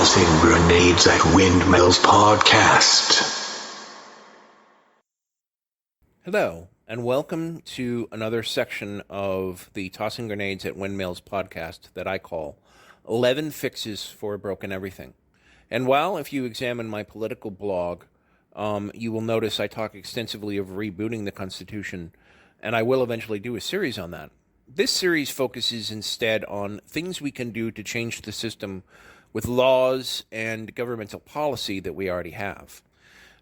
Tossing Grenades at Windmills podcast. Hello, and welcome to another section of the Tossing Grenades at Windmills podcast that I call 11 Fixes for Broken Everything. And while if you examine my political blog, you will notice I talk extensively of rebooting the Constitution, and I will eventually do a series on that. This series focuses instead on things we can do to change the system with laws and governmental policy that we already have.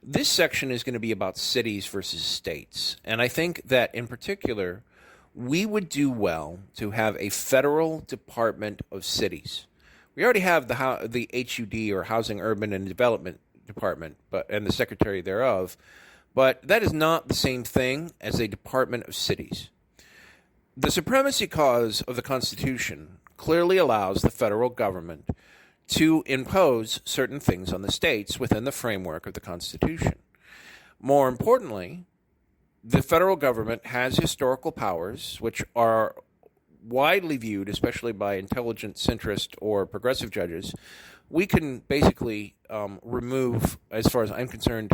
This section is going to be about cities versus states, and I think that in particular, we would do well to have a federal Department of Cities. We already have the HUD, or Housing, Urban, and Development Department, and the Secretary thereof, but that is not the same thing as a Department of Cities. The supremacy clause of the Constitution clearly allows the federal government to impose certain things on the states within the framework of the Constitution. More importantly, the federal government has historical powers which are widely viewed, especially by intelligent, centrist, or progressive judges. We can basically remove, as far as I'm concerned,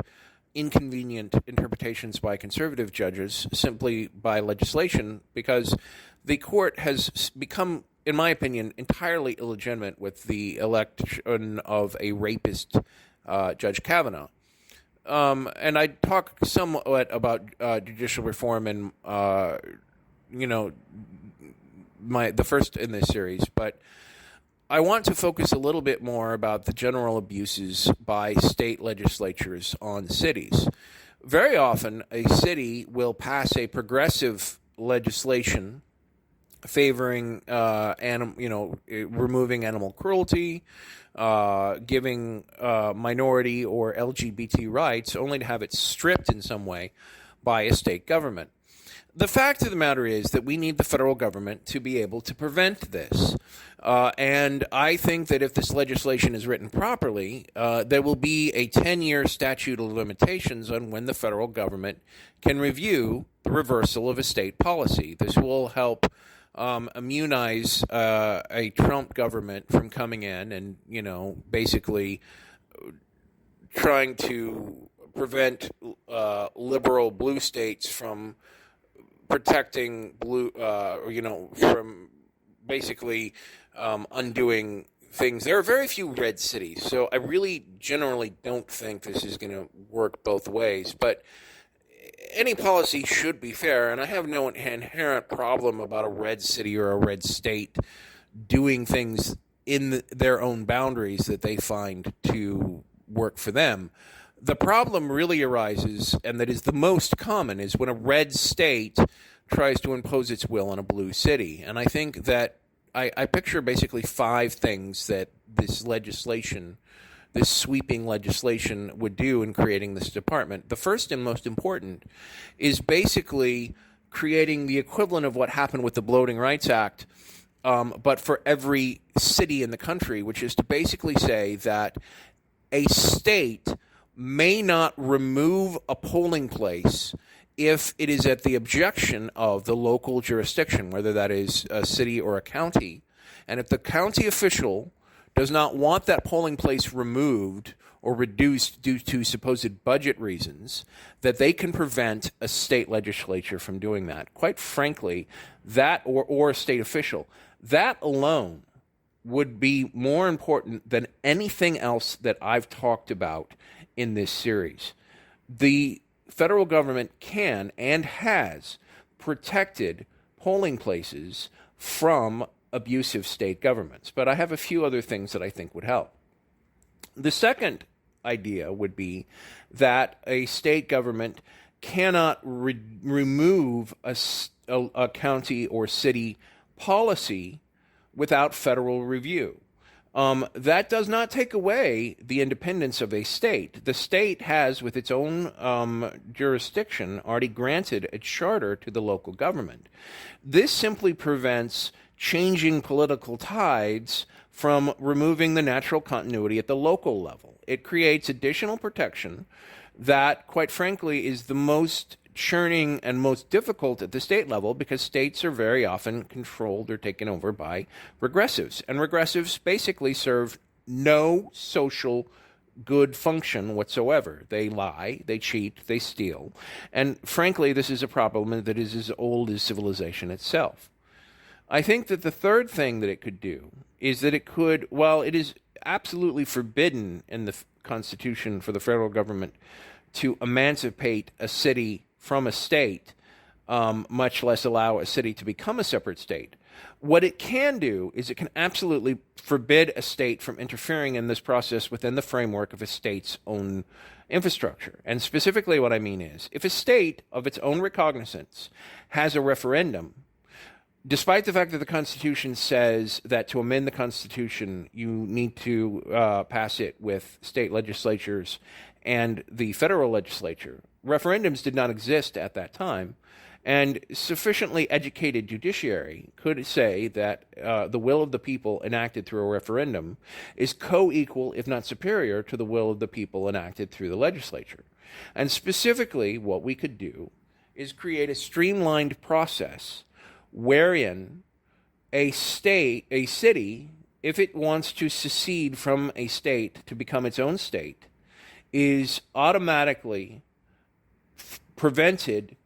inconvenient interpretations by conservative judges simply by legislation, because the court has become, in my opinion, entirely illegitimate with the election of a rapist, Judge Kavanaugh. And I talk somewhat about judicial reform and, the first in this series, but I want to focus a little bit more about the general abuses by state legislatures on cities. Very often, a city will pass a progressive legislation favoring, removing animal cruelty, giving minority or LGBT rights, only to have it stripped in some way by a state government. The fact of the matter is that we need the federal government to be able to prevent this. And I think that if this legislation is written properly, there will be a 10-year statute of limitations on when the federal government can review the reversal of a state policy. This will help immunize a Trump government from coming in and, basically trying to prevent liberal blue states from protecting from basically undoing things. There are very few red cities, so I really generally don't think this is going to work both ways. But any policy should be fair, and I have no inherent problem about a red city or a red state doing things in their own boundaries that they find to work for them. The problem really arises, and that is the most common, is when a red state tries to impose its will on a blue city. And I think that I picture basically 5 things that this legislation, this sweeping legislation, would do in creating this department. The first and most important is basically creating the equivalent of what happened with the Voting Rights Act, but for every city in the country, which is to basically say that a state may not remove a polling place if it is at the objection of the local jurisdiction, whether that is a city or a county. And if the county official does not want that polling place removed or reduced due to supposed budget reasons, that they can prevent a state legislature from doing that. Quite frankly, that or a state official, that alone would be more important than anything else that I've talked about in this series. The federal government can and has protected polling places from abusive state governments, but I have a few other things that I think would help. The second idea would be that a state government cannot remove a county or city policy without federal review. That does not take away the independence of a state. The state has, with its own jurisdiction, already granted a charter to the local government. This simply prevents changing political tides from removing the natural continuity at the local level. It creates additional protection that, quite frankly, is the most churning and most difficult at the state level, because states are very often controlled or taken over by regressives. And regressives basically serve no social good function whatsoever. They lie, they cheat, they steal. And frankly, this is a problem that is as old as civilization itself. I think that the third thing that it could do is that it could, while it is absolutely forbidden in the Constitution for the federal government to emancipate a city from a state, much less allow a city to become a separate state. What it can do is it can absolutely forbid a state from interfering in this process within the framework of a state's own infrastructure. And specifically what I mean is, if a state of its own recognizance has a referendum, despite the fact that the Constitution says that to amend the Constitution, you need to pass it with state legislatures and the federal legislature, referendums did not exist at that time. And sufficiently educated judiciary could say that the will of the people enacted through a referendum is co-equal, if not superior, to the will of the people enacted through the legislature. And specifically, what we could do is create a streamlined process wherein a city, if it wants to secede from a state to become its own state, is automatically prevented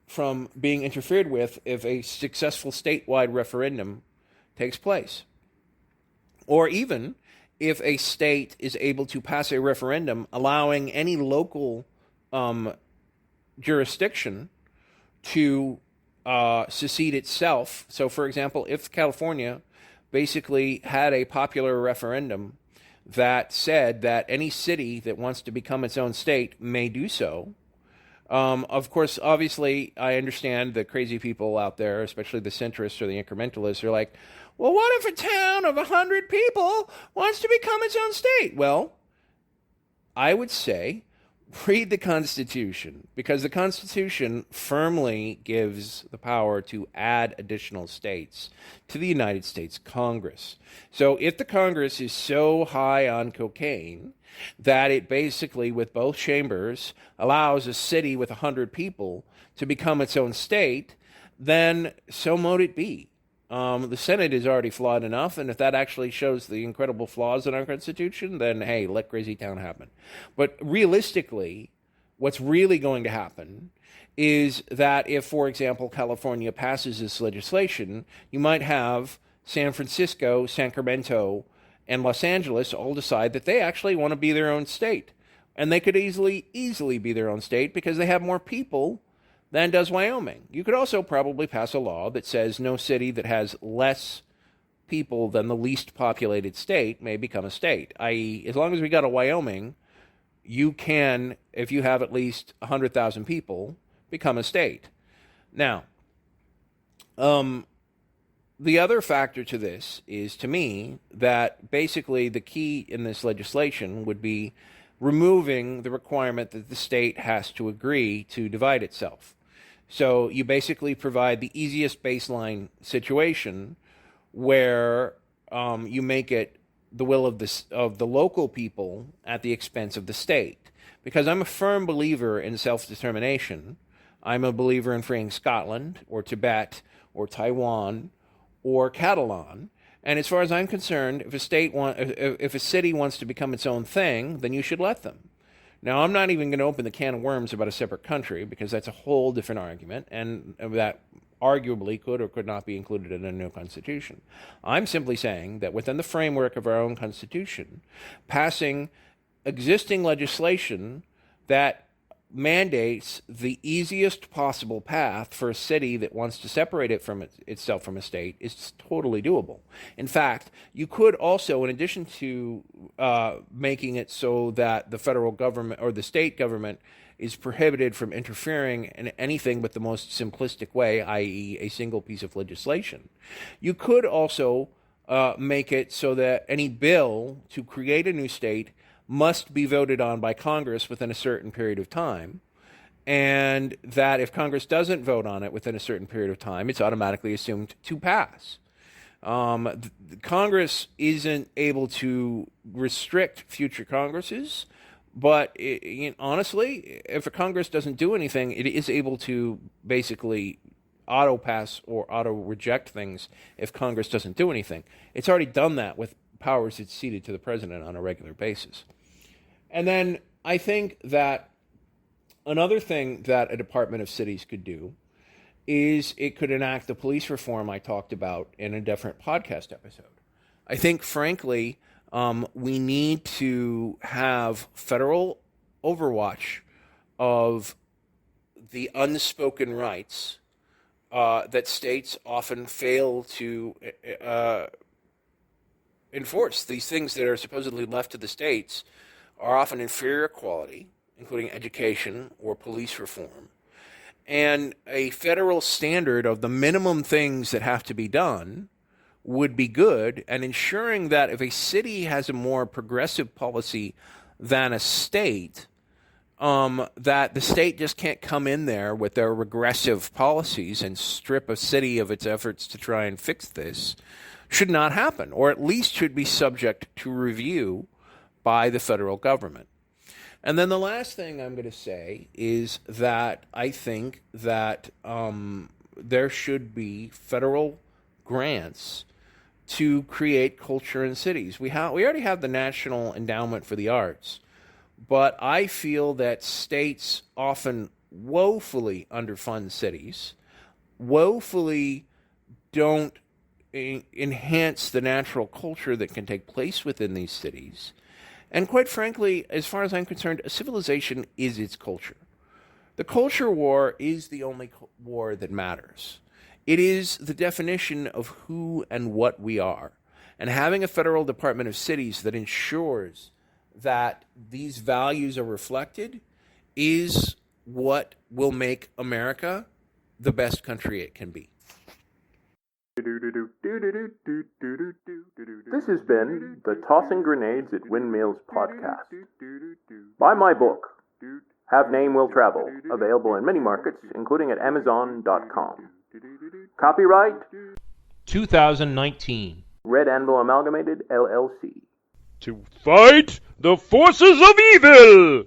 from being interfered with if a successful statewide referendum takes place. Or even if a state is able to pass a referendum allowing any local jurisdiction to secede itself. So, for example, if California basically had a popular referendum that said that any city that wants to become its own state may do so, of course, obviously, I understand the crazy people out there, especially the centrists or the incrementalists, are like, well, what if a town of 100 people wants to become its own state? Well, I would say read the Constitution, because the Constitution firmly gives the power to add additional states to the United States Congress. So if the Congress is so high on cocaine that it basically, with both chambers, allows a city with 100 people to become its own state, then so mote it be. The Senate is already flawed enough, and if that actually shows the incredible flaws in our Constitution, then hey, let Crazy Town happen. But realistically, what's really going to happen is that if, for example, California passes this legislation, you might have San Francisco, Sacramento, and Los Angeles all decide that they actually want to be their own state. And they could easily be their own state because they have more people than does Wyoming. You could also probably pass a law that says no city that has less people than the least populated state may become a state, i.e., as long as we got a Wyoming, you can, if you have at least 100,000 people, become a state. Now, the other factor to this is, to me, that basically the key in this legislation would be removing the requirement that the state has to agree to divide itself. So you basically provide the easiest baseline situation where you make it the will of the local people at the expense of the state. Because I'm a firm believer in self-determination. I'm a believer in freeing Scotland or Tibet or Taiwan or Catalan. And as far as I'm concerned, if a city wants to become its own thing, then you should let them. Now, I'm not even going to open the can of worms about a separate country, because that's a whole different argument, and that arguably could or could not be included in a new constitution. I'm simply saying that within the framework of our own constitution, passing existing legislation that mandates the easiest possible path for a city that wants to separate it from itself from a state is totally doable. In fact, you could also, in addition to making it so that the federal government or the state government is prohibited from interfering in anything but the most simplistic way, i.e. a single piece of legislation, you could also make it so that any bill to create a new state must be voted on by Congress within a certain period of time, and that if Congress doesn't vote on it within a certain period of time, it's automatically assumed to pass. Congress isn't able to restrict future Congresses, but honestly, if a Congress doesn't do anything, it is able to basically auto-pass or auto-reject things if Congress doesn't do anything. It's already done that with powers that's ceded to the president on a regular basis. And then I think that another thing that a Department of Cities could do is it could enact the police reform I talked about in a different podcast episode. I think, frankly, we need to have federal overwatch of the unspoken rights that states often fail to enforce. These things that are supposedly left to the states are often inferior quality, including education or police reform. And a federal standard of the minimum things that have to be done would be good, and ensuring that if a city has a more progressive policy than a state, that the state just can't come in there with their regressive policies and strip a city of its efforts to try and fix this, should not happen, or at least should be subject to review by the federal government. And then the last thing I'm going to say is that I think that there should be federal grants to create culture in cities. We already have the National Endowment for the Arts, but I feel that states often woefully underfund cities, woefully don't enhance the natural culture that can take place within these cities. And quite frankly, as far as I'm concerned, a civilization is its culture. The culture war is the only war that matters. It is the definition of who and what we are. And having a federal Department of Cities that ensures that these values are reflected is what will make America the best country it can be. This has been the Tossing Grenades at Windmills podcast. Buy my book, Have Name Will Travel, available in many markets, including at Amazon.com. Copyright 2019. Red Anvil Amalgamated, LLC. To fight the forces of evil!